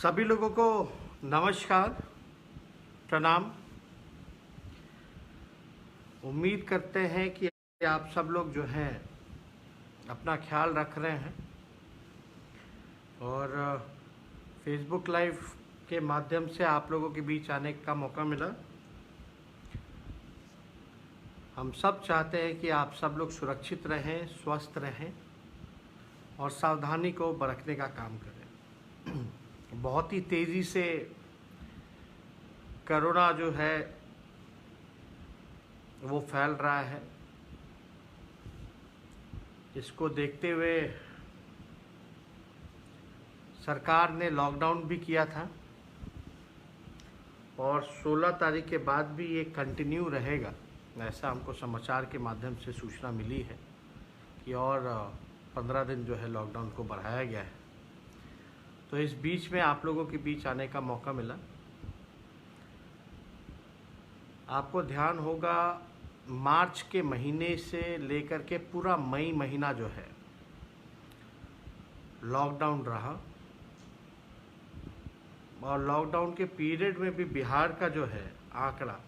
सभी लोगों को नमस्कार, प्रणाम। उम्मीद करते हैं कि आप सब लोग जो हैं अपना ख्याल रख रहे हैं और फेसबुक लाइव के माध्यम से आप लोगों के बीच आने का मौका मिला। हम सब चाहते हैं कि आप सब लोग सुरक्षित रहें, स्वस्थ रहें और सावधानी को बरतने का काम करें। बहुत ही तेज़ी से कोरोना जो है वो फैल रहा है। इसको देखते हुए सरकार ने लॉकडाउन भी किया था और 16 तारीख के बाद भी ये कंटिन्यू रहेगा, ऐसा हमको समाचार के माध्यम से सूचना मिली है कि और 15 दिन जो है लॉकडाउन को बढ़ाया गया है। तो इस बीच में आप लोगों के बीच आने का मौका मिला। आपको ध्यान होगा मार्च के महीने से लेकर के पूरा मई महीना जो है लॉकडाउन रहा और लॉकडाउन के पीरियड में भी बिहार का जो है आंकड़ा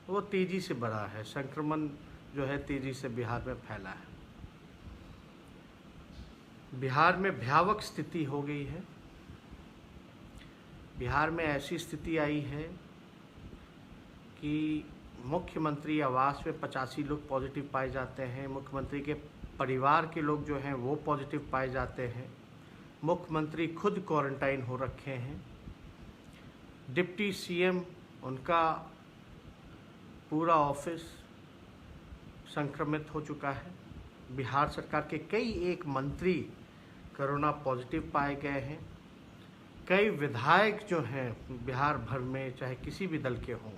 वो तेज़ी से बढ़ा है। संक्रमण जो है तेज़ी से बिहार में फैला है। बिहार में भयावह स्थिति हो गई है। बिहार में ऐसी स्थिति आई है कि मुख्यमंत्री आवास में 85 लोग पॉजिटिव पाए जाते हैं। मुख्यमंत्री के परिवार के लोग जो हैं वो पॉजिटिव पाए जाते हैं। मुख्यमंत्री खुद क्वारंटाइन हो रखे हैं। डिप्टी सीएम उनका पूरा ऑफिस संक्रमित हो चुका है। बिहार सरकार के कई एक मंत्री कोरोना पॉजिटिव पाए गए हैं। कई विधायक जो हैं बिहार भर में चाहे किसी भी दल के हों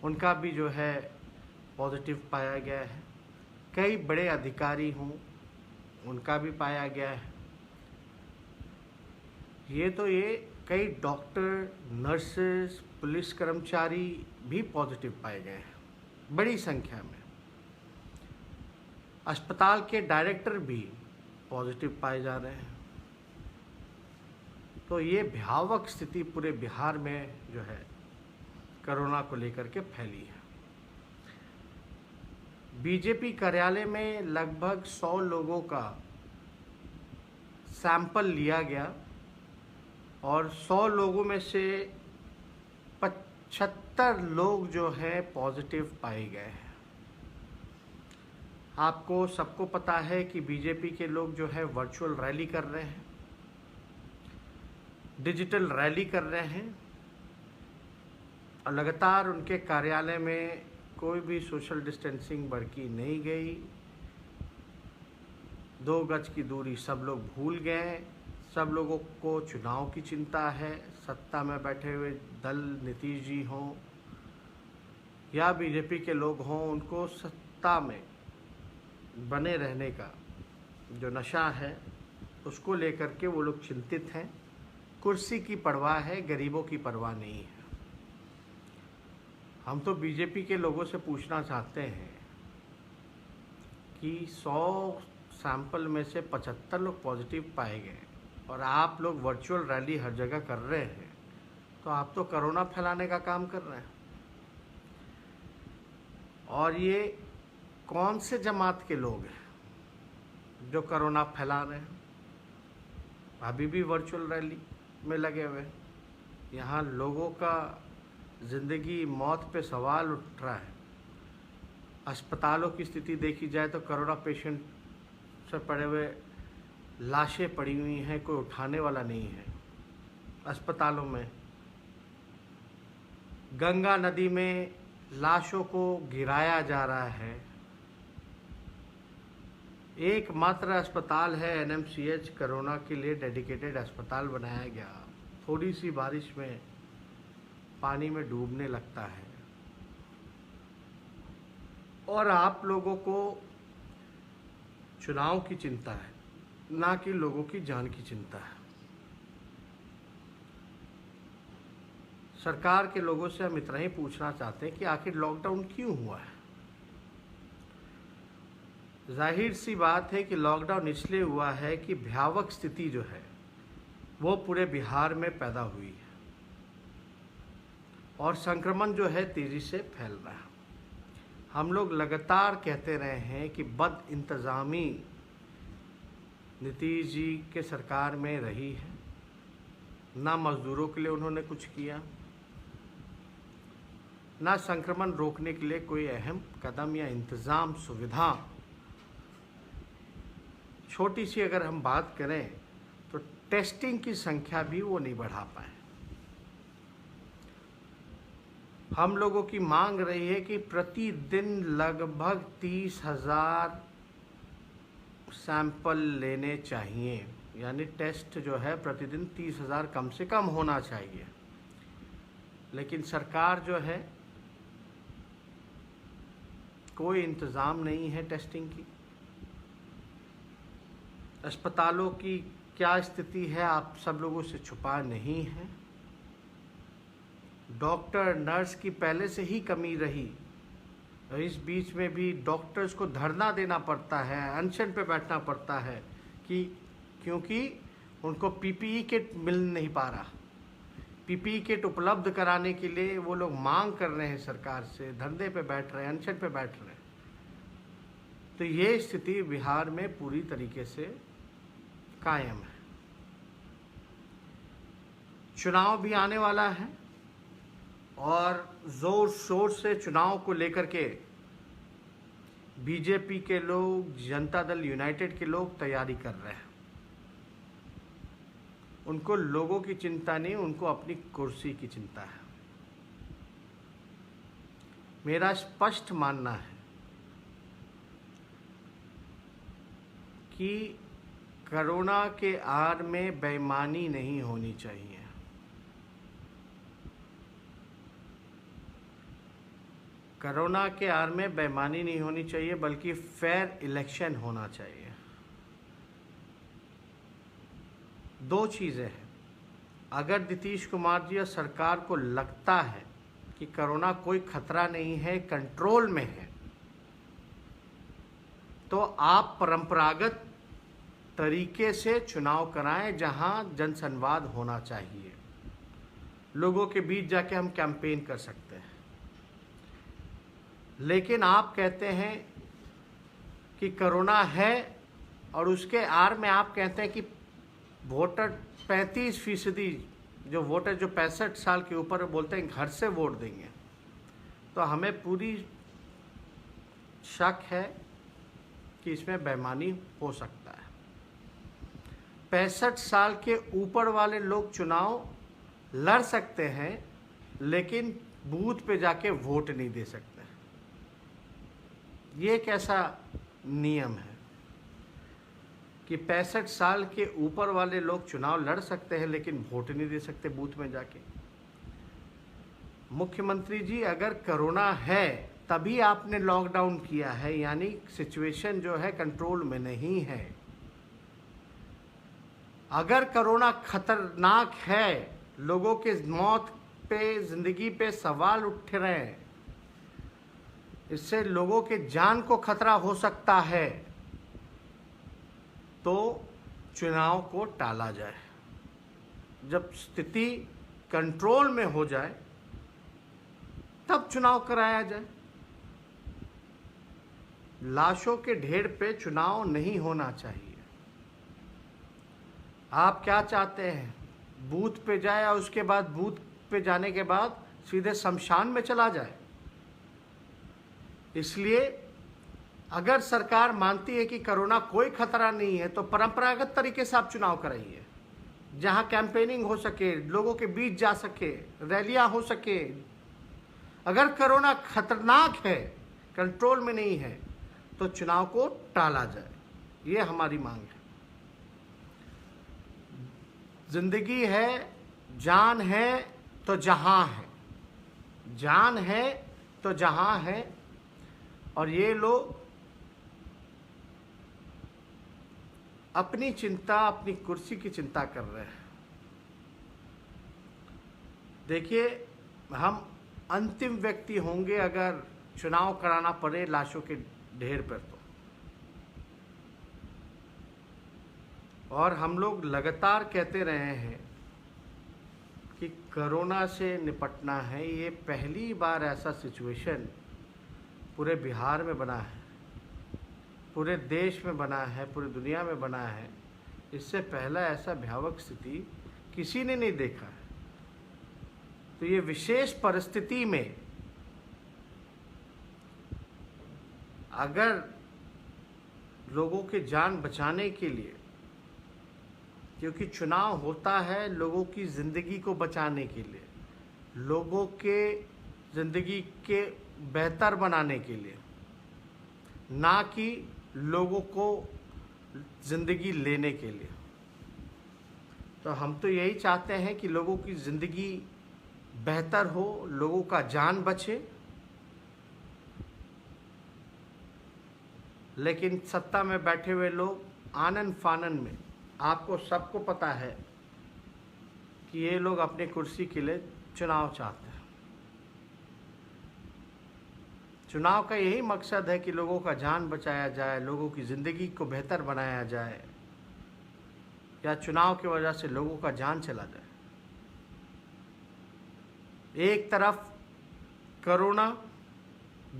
उनका भी जो है पॉजिटिव पाया गया है। कई बड़े अधिकारी हों उनका भी पाया गया है। ये कई डॉक्टर, नर्सेस, पुलिस कर्मचारी भी पॉजिटिव पाए गए हैं बड़ी संख्या में। अस्पताल के डायरेक्टर भी पॉजिटिव पाए जा रहे हैं। तो ये भयावह स्थिति पूरे बिहार में जो है कोरोना को लेकर के फैली है। बीजेपी कार्यालय में लगभग 100 लोगों का सैंपल लिया गया और 100 लोगों में से 75 लोग जो हैं पॉजिटिव पाए गए हैं। आपको सबको पता है कि बीजेपी के लोग जो है वर्चुअल रैली कर रहे हैं, डिजिटल रैली कर रहे हैं और लगातार उनके कार्यालय में कोई भी सोशल डिस्टेंसिंग बरती नहीं गई। 2 गज की दूरी सब लोग भूल गए। सब लोगों को चुनाव की चिंता है। सत्ता में बैठे हुए दल नीतीश जी हों या बीजेपी के लोग हों, उनको सत्ता में बने रहने का जो नशा है उसको लेकर के वो लोग चिंतित हैं। कुर्सी की परवाह है, गरीबों की परवाह नहीं है। हम तो बीजेपी के लोगों से पूछना चाहते हैं कि 100 सैंपल में से 75 लोग पॉजिटिव पाए गए और आप लोग वर्चुअल रैली हर जगह कर रहे हैं, तो आप तो कोरोना फैलाने का काम कर रहे हैं। और ये कौन से जमात के लोग हैं जो कोरोना फैला रहे हैं? अभी भी वर्चुअल रैली में लगे हुए। यहाँ लोगों का ज़िंदगी मौत पे सवाल उठ रहा है। अस्पतालों की स्थिति देखी जाए तो कोरोना पेशेंट से पड़े हुए लाशें पड़ी हुई हैं, कोई उठाने वाला नहीं है। अस्पतालों में गंगा नदी में लाशों को गिराया जा रहा है। एकमात्र अस्पताल है एनएमसीएच, कोरोना के लिए डेडिकेटेड अस्पताल बनाया गया। थोड़ी सी बारिश में पानी में डूबने लगता है और आप लोगों को चुनाव की चिंता है, ना कि लोगों की जान की चिंता है। सरकार के लोगों से हम इतना ही पूछना चाहते हैं कि आखिर लॉकडाउन क्यों हुआ है। जाहिर सी बात है कि लॉकडाउन इसलिए हुआ है कि भयावह स्थिति जो है वो पूरे बिहार में पैदा हुई है और संक्रमण जो है तेज़ी से फैल रहा है। हम लोग लगातार कहते रहे हैं कि बद इंतज़ामी नीतीश जी के सरकार में रही है, ना मज़दूरों के लिए उन्होंने कुछ किया, ना संक्रमण रोकने के लिए कोई अहम कदम या इंतज़ाम सुविधा। छोटी सी अगर हम बात करें तो टेस्टिंग की संख्या भी वो नहीं बढ़ा पाए। हम लोगों की मांग रही है कि प्रतिदिन लगभग 30,000 सैंपल लेने चाहिए, यानी टेस्ट जो है प्रतिदिन 30,000 कम से कम होना चाहिए। लेकिन सरकार जो है कोई इंतज़ाम नहीं है टेस्टिंग की। अस्पतालों की क्या स्थिति है आप सब लोगों से छुपा नहीं है। डॉक्टर नर्स की पहले से ही कमी रही, इस बीच में भी डॉक्टर्स को धरना देना पड़ता है, अनशन पे बैठना पड़ता है क्योंकि उनको पीपीई किट मिल नहीं पा रहा। पीपीई किट उपलब्ध कराने के लिए वो लोग मांग कर रहे हैं सरकार से, धरने पे बैठ रहे हैं, अनशन पे बैठ रहे हैं। तो ये स्थिति बिहार में पूरी तरीके से कायम है। चुनाव भी आने वाला है और ज़ोर शोर से चुनाव को लेकर के बीजेपी के लोग, जनता दल यूनाइटेड के लोग तैयारी कर रहे हैं। उनको लोगों की चिंता नहीं, उनको अपनी कुर्सी की चिंता है। मेरा स्पष्ट मानना है कि कोरोना के आड़ में बेईमानी नहीं होनी चाहिए। कोरोना के आड़ में बेईमानी नहीं होनी चाहिए, बल्कि फेयर इलेक्शन होना चाहिए। दो चीज़ें हैं। अगर नीतीश कुमार जी और सरकार को लगता है कि कोरोना कोई खतरा नहीं है, कंट्रोल में है, तो आप परंपरागत तरीके से चुनाव कराएं जहां जनसंवाद होना चाहिए। लोगों के बीच जाके हम कैंपेन कर सकते हैं। लेकिन आप कहते हैं कि कोरोना है और उसके आड़ में आप कहते हैं कि वोटर 35% जो वोटर जो 65 साल के ऊपर बोलते हैं घर से वोट देंगे, तो हमें पूरी शक है कि इसमें बेईमानी हो सकता है। 65 साल के ऊपर वाले लोग चुनाव लड़ सकते हैं, लेकिन बूथ पे जाके वोट नहीं दे सकते। ये कैसा नियम है कि 65 साल के ऊपर वाले लोग चुनाव लड़ सकते हैं लेकिन वोट नहीं दे सकते बूथ में जाके। मुख्यमंत्री जी, अगर कोरोना है तभी आपने लॉकडाउन किया है, यानी सिचुएशन जो है कंट्रोल में नहीं है। अगर कोरोना खतरनाक है, लोगों के मौत पे, जिंदगी पे सवाल उठ रहे हैं, इससे लोगों के जान को खतरा हो सकता है, तो चुनाव को टाला जाए। जब स्थिति कंट्रोल में हो जाए तब चुनाव कराया जाए। लाशों के ढेर पे चुनाव नहीं होना चाहिए। आप क्या चाहते हैं? बूथ पे जाए और उसके बाद बूथ पे जाने के बाद सीधे शमशान में चला जाए? इसलिए अगर सरकार मानती है कि कोरोना कोई खतरा नहीं है, तो परंपरागत तरीके से आप चुनाव कराइए, जहां कैंपेनिंग हो सके, लोगों के बीच जा सके, रैलियां हो सके। अगर कोरोना खतरनाक है, कंट्रोल में नहीं है, तो चुनाव को टाला जाए। ये हमारी मांग है। जिंदगी है, जान है तो जहां है, जान है तो जहां है। और ये लोग अपनी चिंता, अपनी कुर्सी की चिंता कर रहे हैं। देखिए, हम अंतिम व्यक्ति होंगे अगर चुनाव कराना पड़े लाशों के ढेर पर, तो और हम लोग लगातार कहते रहे हैं कि कोरोना से निपटना है। ये पहली बार ऐसा सिचुएशन पूरे बिहार में बना है, पूरे देश में बना है, पूरी दुनिया में बना है। इससे पहला ऐसा भयावह स्थिति किसी ने नहीं देखा है। तो ये विशेष परिस्थिति में अगर लोगों के जान बचाने के लिए, क्योंकि चुनाव होता है लोगों की ज़िंदगी को बचाने के लिए, लोगों के ज़िंदगी के बेहतर बनाने के लिए, ना कि लोगों को ज़िंदगी लेने के लिए। तो हम तो यही चाहते हैं कि लोगों की ज़िंदगी बेहतर हो, लोगों का जान बचे। लेकिन सत्ता में बैठे हुए लोग आनन फानन में, आपको सबको पता है कि ये लोग अपनी कुर्सी के लिए चुनाव चाहते हैं। चुनाव का यही मकसद है कि लोगों का जान बचाया जाए, लोगों की ज़िंदगी को बेहतर बनाया जाए, या चुनाव की वजह से लोगों का जान चला जाए। एक तरफ कोरोना,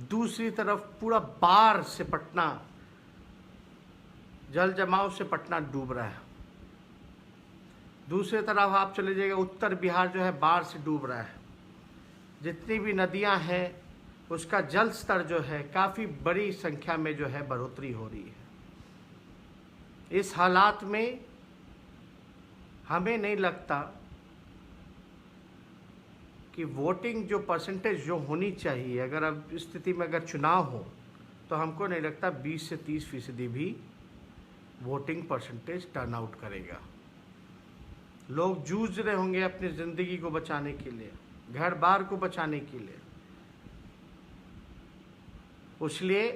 दूसरी तरफ पूरा बाढ़ से पटना, जल जमाव से पटना डूब रहा है। दूसरी तरफ आप चले जाइएगा, उत्तर बिहार जो है बाढ़ से डूब रहा है। जितनी भी नदियां हैं उसका जल स्तर जो है काफ़ी बड़ी संख्या में जो है बढ़ोतरी हो रही है। इस हालात में हमें नहीं लगता कि वोटिंग जो परसेंटेज जो होनी चाहिए, अगर अब इस स्थिति में अगर चुनाव हो तो हमको नहीं लगता 20 से 30% भी वोटिंग परसेंटेज टर्न आउट करेगा। लोग जूझ रहे होंगे अपनी ज़िंदगी को बचाने के लिए, घर बार को बचाने के लिए। इसलिए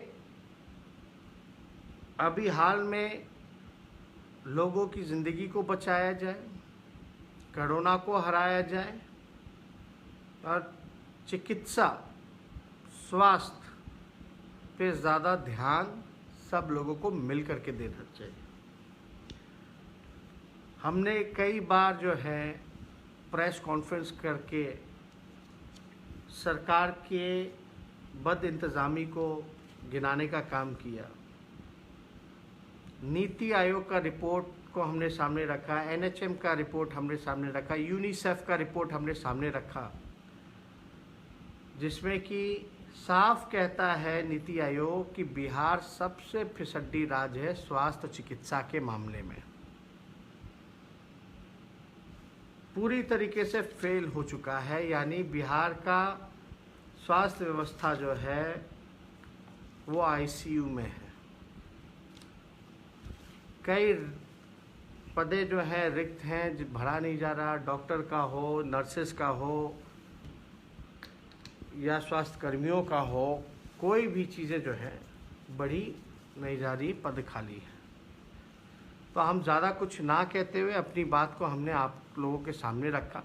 अभी हाल में लोगों की ज़िंदगी को बचाया जाए, कोरोना को हराया जाए, और चिकित्सा स्वास्थ्य पे ज़्यादा ध्यान सब लोगों को मिल करके देना चाहिए। हमने कई बार जो है प्रेस कॉन्फ्रेंस करके सरकार के बद इंतज़ामी को गिनाने का काम किया। नीति आयोग का रिपोर्ट को हमने सामने रखा, एनएचएम का रिपोर्ट हमने सामने रखा, यूनिसेफ का रिपोर्ट हमने सामने रखा, जिसमें कि साफ कहता है नीति आयोग कि बिहार सबसे फिसड्डी राज्य है स्वास्थ्य चिकित्सा के मामले में। पूरी तरीके से फेल हो चुका है। यानी बिहार का स्वास्थ्य व्यवस्था जो है वो आईसीयू में है। कई पदे जो हैं रिक्त हैं, भरा नहीं जा रहा। डॉक्टर का हो, नर्सेस का हो, या स्वास्थ्य कर्मियों का हो, कोई भी चीज़ें जो है बढ़ी नहीं जा रही, पद खाली है। तो हम ज़्यादा कुछ ना कहते हुए अपनी बात को हमने आप लोगों के सामने रखा।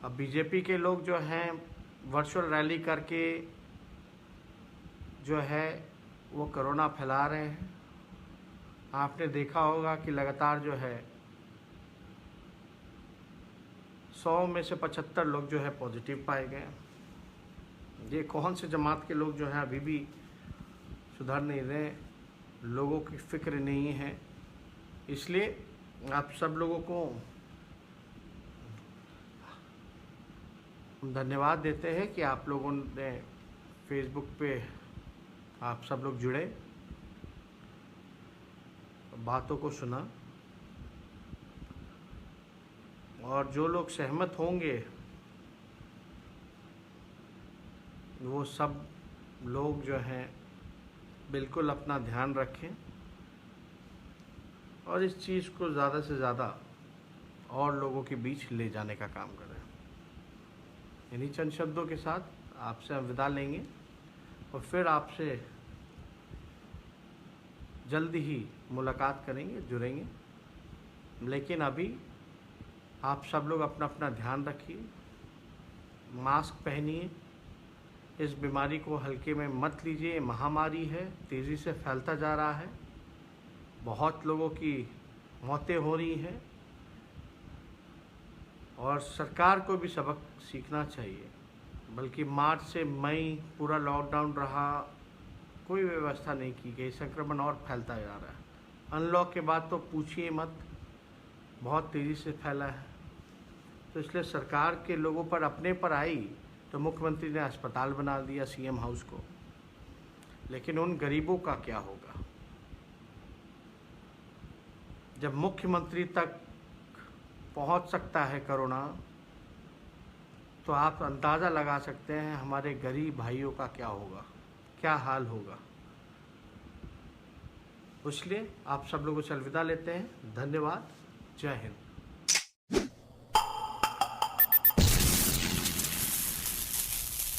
अब बीजेपी के लोग जो हैं वर्चुअल रैली करके जो है वो कोरोना फैला रहे हैं। आपने देखा होगा कि लगातार जो है 100 में से 75 लोग जो है पॉजिटिव पाए गए। ये कौन से जमात के लोग जो हैं अभी भी सुधर नहीं रहे, लोगों की फिक्र नहीं है। इसलिए आप सब लोगों को धन्यवाद देते हैं कि आप लोगों ने फेसबुक पे आप सब लोग जुड़े, बातों को सुना, और जो लोग सहमत होंगे वो सब लोग जो हैं बिल्कुल अपना ध्यान रखें और इस चीज़ को ज़्यादा से ज़्यादा और लोगों के बीच ले जाने का काम करें। इन्हीं चंद शब्दों के साथ आपसे हम विदा लेंगे और फिर आपसे जल्दी ही मुलाकात करेंगे, जुड़ेंगे। लेकिन अभी आप सब लोग अपना अपना ध्यान रखिए, मास्क पहनिए, इस बीमारी को हल्के में मत लीजिए। महामारी है, तेज़ी से फैलता जा रहा है। बहुत लोगों की मौतें हो रही हैं और सरकार को भी सबक सीखना चाहिए। बल्कि मार्च से मई पूरा लॉकडाउन रहा, कोई व्यवस्था नहीं की गई, संक्रमण और फैलता जा रहा है। अनलॉक के बाद तो पूछिए मत, बहुत तेज़ी से फैला है। तो इसलिए सरकार के लोगों पर अपने पर आई तो मुख्यमंत्री ने अस्पताल बना दिया सीएम हाउस को, लेकिन उन गरीबों का क्या होगा? जब मुख्यमंत्री तक पहुंच सकता है कोरोना, तो आप अंदाज़ा लगा सकते हैं हमारे गरीब भाइयों का क्या होगा, क्या हाल होगा। इसलिए आप सब लोगों से अलविदा लेते हैं। धन्यवाद। जय हिंद।